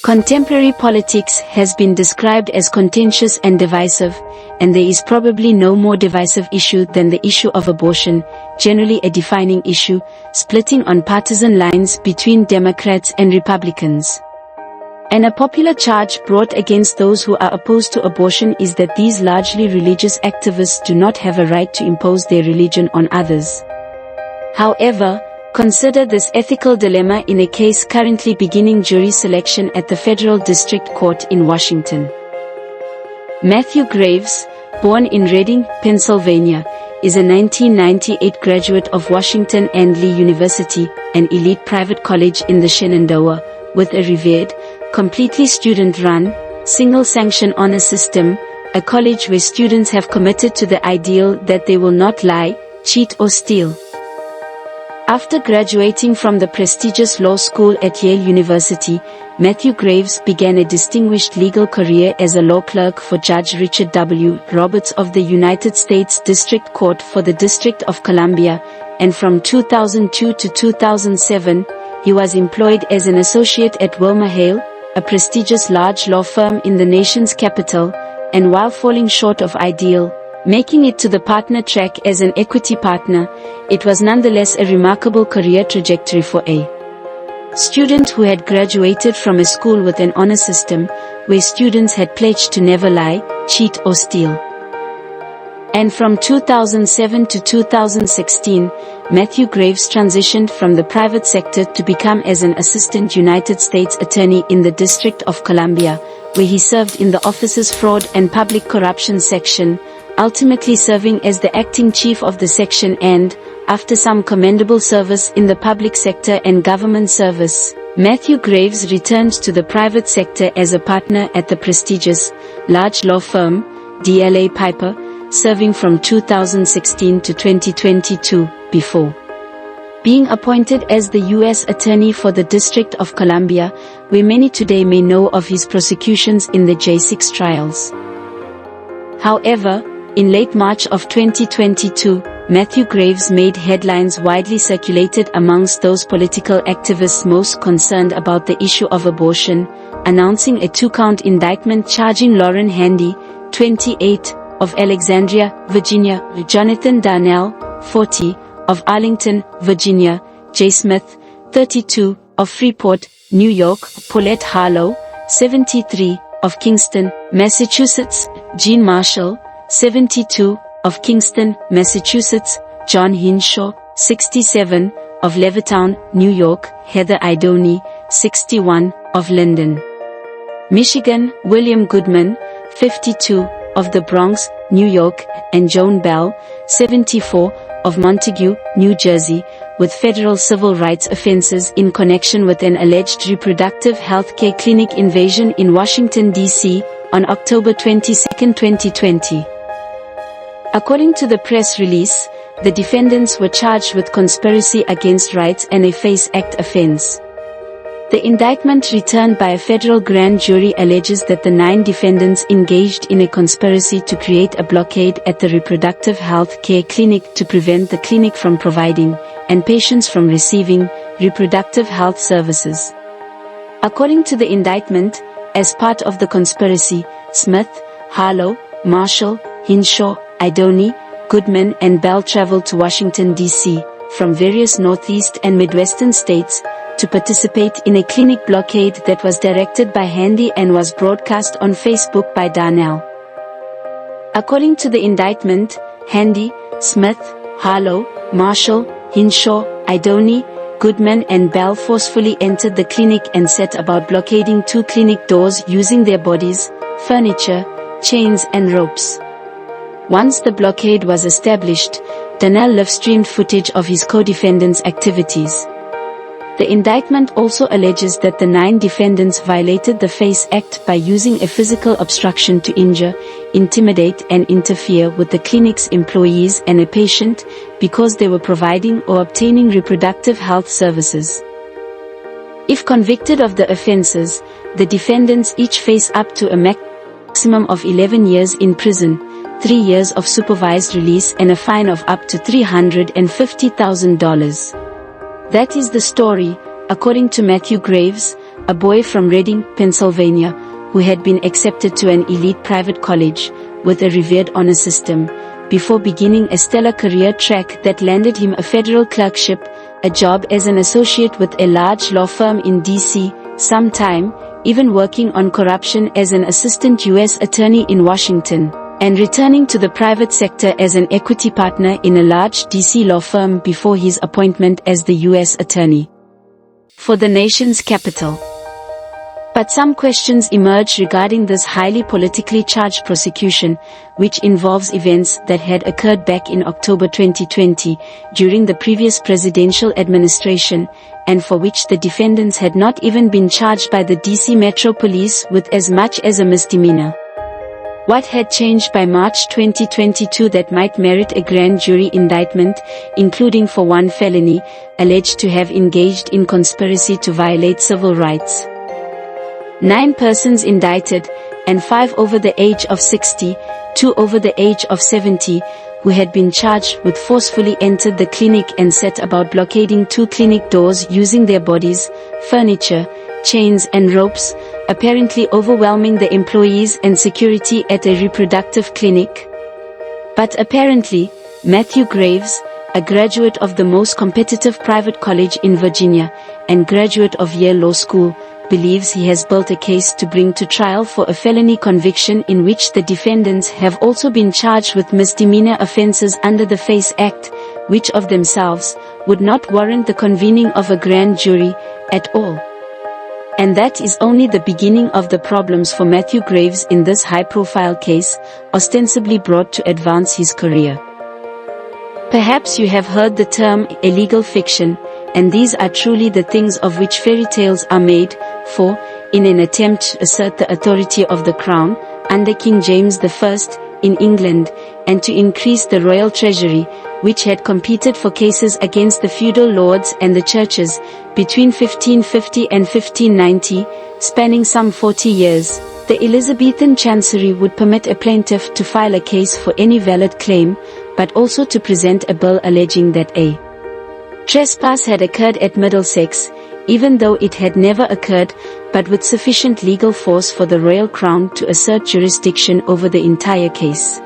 Contemporary politics has been described as contentious and divisive, and there is probably no more divisive issue than the issue of abortion, generally a defining issue, splitting on partisan lines between Democrats and Republicans. And a popular charge brought against those who are opposed to abortion is that these largely religious activists do not have a right to impose their religion on others. However, consider this ethical dilemma in a case currently beginning jury selection at the Federal District Court in Washington. Matthew Graves, born in Reading, Pennsylvania, is a 1998 graduate of Washington and Lee University, an elite private college in the Shenandoah, with a revered, completely student-run, single-sanction honor system, a college where students have committed to the ideal that they will not lie, cheat or steal. After graduating from the prestigious law school at Yale University, Matthew Graves began a distinguished legal career as a law clerk for Judge Richard W. Roberts of the United States District Court for the District of Columbia, and from 2002 to 2007, he was employed as an associate at WilmerHale, a prestigious large law firm in the nation's capital, and while falling short of ideal, making it to the partner track as an equity partner, it was nonetheless a remarkable career trajectory for a student who had graduated from a school with an honor system, where students had pledged to never lie, cheat or steal. And from 2007 to 2016, Matthew Graves transitioned from the private sector to become as an assistant United States attorney in the District of Columbia, where he served in the office's fraud and public corruption section, ultimately serving as the acting chief of the section and, after some commendable service in the public sector and government service, Matthew Graves returned to the private sector as a partner at the prestigious, large law firm, DLA Piper, serving from 2016 to 2022, before being appointed as the U.S. Attorney for the District of Columbia, where many today may know of his prosecutions in the J6 trials. However, in late March of 2022, Matthew Graves made headlines widely circulated amongst those political activists most concerned about the issue of abortion, announcing a 2-count indictment charging Lauren Handy, 28, of Alexandria, Virginia, Jonathan Darnell, 40, of Arlington, Virginia, J. Smith, 32, of Freeport, New York, Paulette Harlow, 73, of Kingston, Massachusetts, Jean Marshall, 72, of Kingston, Massachusetts, John Hinshaw, 67, of Levittown, New York, Heather Idoni, 61, of Linden, Michigan, William Goodman, 52, of the Bronx, New York, and Joan Bell, 74, of Montague, New Jersey, with federal civil rights offenses in connection with an alleged reproductive health care clinic invasion in Washington, D.C., on October 22, 2020. According to the press release, the defendants were charged with conspiracy against rights and a FACE Act offense. The indictment returned by a federal grand jury alleges that the 9 defendants engaged in a conspiracy to create a blockade at the reproductive health care clinic to prevent the clinic from providing, and patients from receiving, reproductive health services. According to the indictment, as part of the conspiracy, Smith, Harlow, Marshall, Hinshaw, Idoni, Goodman and Bell traveled to Washington, D.C., from various Northeast and Midwestern states, to participate in a clinic blockade that was directed by Handy and was broadcast on Facebook by Darnell. According to the indictment, Handy, Smith, Harlow, Marshall, Hinshaw, Idoni, Goodman and Bell forcefully entered the clinic and set about blockading 2 clinic doors using their bodies, furniture, chains and ropes. Once the blockade was established, Darnell live-streamed footage of his co-defendants' activities. The indictment also alleges that the 9 defendants violated the FACE Act by using a physical obstruction to injure, intimidate and interfere with the clinic's employees and a patient, because they were providing or obtaining reproductive health services. If convicted of the offenses, the defendants each face up to a maximum of 11 years in prison, 3 years of supervised release and a fine of up to $350,000. That is the story, according to Matthew Graves, a boy from Reading, Pennsylvania, who had been accepted to an elite private college with a revered honor system, before beginning a stellar career track that landed him a federal clerkship, a job as an associate with a large law firm in D.C., sometime even working on corruption as an assistant U.S. attorney in Washington, and returning to the private sector as an equity partner in a large D.C. law firm before his appointment as the U.S. attorney for the nation's capital. But some questions emerge regarding this highly politically charged prosecution, which involves events that had occurred back in October 2020, during the previous presidential administration, and for which the defendants had not even been charged by the DC Metro Police with as much as a misdemeanor. What had changed by March 2022 that might merit a grand jury indictment, including for one felony, alleged to have engaged in conspiracy to violate civil rights? 9 persons indicted, and 5 over the age of 60, 2 over the age of 70, who had been charged with forcefully entered the clinic and set about blockading 2 clinic doors using their bodies, furniture, chains and ropes, apparently overwhelming the employees and security at a reproductive clinic. But apparently, Matthew Graves, a graduate of the most competitive private college in Virginia, and graduate of Yale Law School, believes he has built a case to bring to trial for a felony conviction in which the defendants have also been charged with misdemeanor offenses under the FACE Act, which of themselves would not warrant the convening of a grand jury at all. And that is only the beginning of the problems for Matthew Graves in this high-profile case, ostensibly brought to advance his career. Perhaps you have heard the term illegal fiction, and these are truly the things of which fairy tales are made, for, in an attempt to assert the authority of the crown, under King James I, in England, and to increase the royal treasury, which had competed for cases against the feudal lords and the churches, between 1550 and 1590, spanning some 40 years, the Elizabethan Chancery would permit a plaintiff to file a case for any valid claim, but also to present a bill alleging that a trespass had occurred at Middlesex, even though it had never occurred, but with sufficient legal force for the royal crown to assert jurisdiction over the entire case.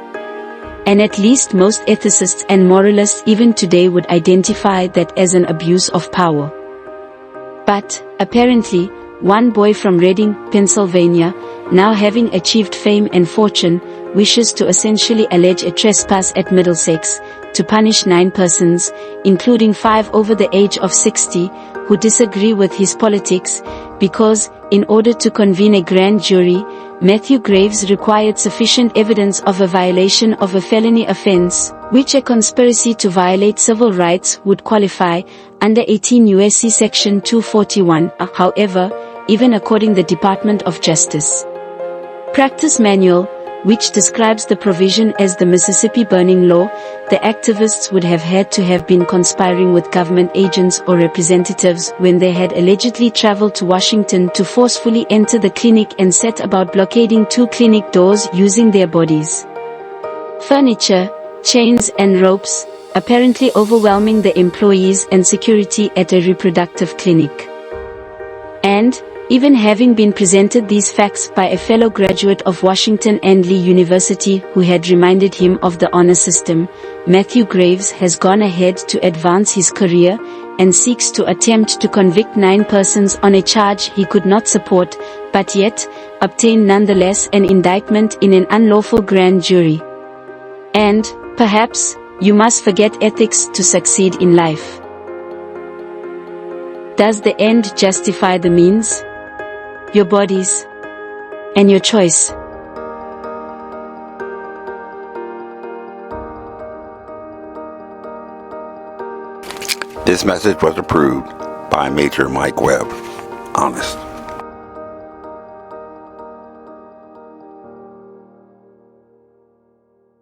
And at least most ethicists and moralists even today would identify that as an abuse of power. But, apparently, one boy from Reading, Pennsylvania, now having achieved fame and fortune, wishes to essentially allege a trespass at Middlesex, to punish 9 persons, including 5 over the age of 60, who disagree with his politics, because, in order to convene a grand jury, Matthew Graves required sufficient evidence of a violation of a felony offense, which a conspiracy to violate civil rights would qualify, under 18 U.S.C. Section 241. However, even according to the Department of Justice Practice Manual, which describes the provision as the Mississippi Burning Law, the activists would have had to have been conspiring with government agents or representatives when they had allegedly traveled to Washington to forcefully enter the clinic and set about blockading 2 clinic doors using their bodies, furniture, chains and ropes, apparently overwhelming the employees and security at a reproductive clinic. And, even having been presented these facts by a fellow graduate of Washington and Lee University who had reminded him of the honor system, Matthew Graves has gone ahead to advance his career, and seeks to attempt to convict 9 persons on a charge he could not support, but yet, obtain nonetheless an indictment in an unlawful grand jury. And, perhaps, you must forget ethics to succeed in life. Does the end justify the means? Your bodies, and your choice. This message was approved by Major Mike Webb. Honest.